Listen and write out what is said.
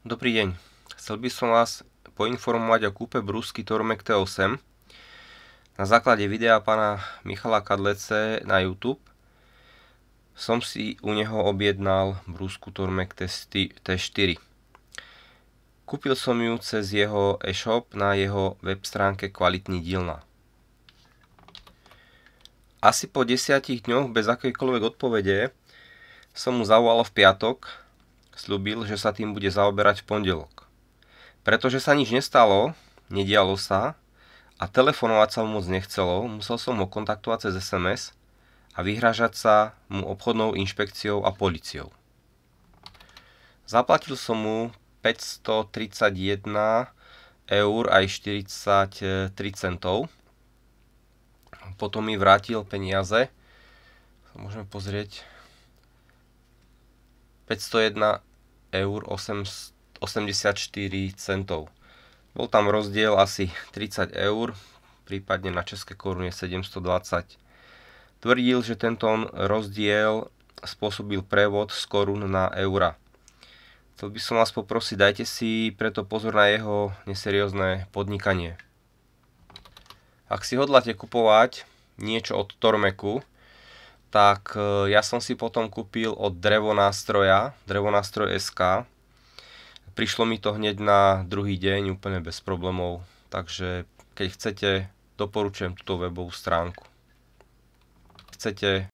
Dobrý deň. Chcel by som vás poinformovať o kúpe brúsky Tormek T8 na základe videa pána Michala Kadlece na YouTube. Som si u neho objednal brúsku Tormek T4. Kúpil som ju cez jeho e-shop na jeho web stránke Kvalitný dílna. Asi po 10 dňoch bez akejkoľvek odpovede som mu zavolal v piatok, sľúbil, že sa tým bude zaoberať v pondelok. Pretože sa nič nestalo, nedialo sa a telefonovať sa mu moc nechcelo, musel som ho kontaktovať cez SMS a vyhrážať sa mu obchodnou inšpekciou a políciou. Zaplatil som mu 531 eur aj 43 centov. Potom mi vrátil peniaze. Môžeme pozrieť. 501 eur 84 centov. Bol tam rozdiel asi 30 eur, prípadne na české koruny 720. Tvrdil, že tento rozdiel spôsobil prevod z korún na eura. Chcel by som vás poprosiť, dajte si preto pozor na jeho neseriózne podnikanie. Ak si hodláte kupovať niečo od Tormeku, tak ja som si potom kúpil od Drevonástroj.sk. Prišlo mi to hneď na druhý deň úplne bez problémov, takže keď chcete, doporučujem túto webovú stránku. Chcete